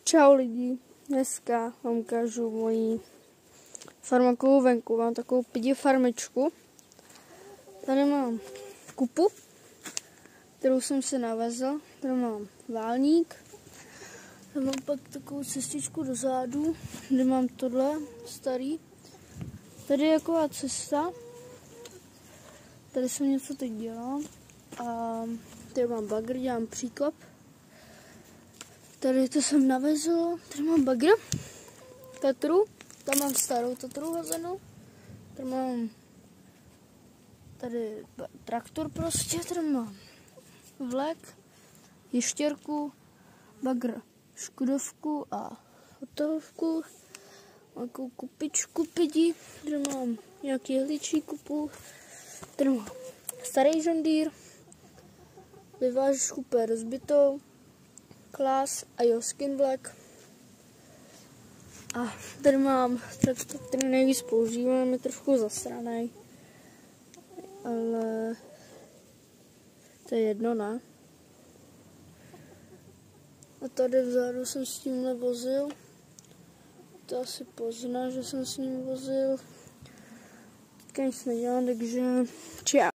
Čau lidi, dneska vám ukážu moji farmakovou venku. Mám takovou pidi farmičku. Tady mám kupu, kterou jsem si navezl. Tady mám válník. Tady mám pak takovou cestičku do zádu, kde mám tohle starý. Tady je taková cesta. Tady jsem něco teď dělal. A tady mám bagr, dělám příklop. Tady to jsem navezl, tady mám bagr, Tatru, tam mám starou Tatru hozenou, tady mám tady traktor prostě, tady mám vlek, ještěrku, bagr, škodovku a hotovku, nějakou kupičku pidi, tady mám nějaký jehličí kupu, tady mám starý John Deere, vyvážu úplně rozbitou, Class a jo, Skin Black. A tady mám traktor, který nejvíc používám, je trošku zasranej, ale to je jedno, ne? A tady vzadu jsem s tímhle vozil, to asi pozná, že jsem s ním vozil. Teďka nic nedělám, takže čau.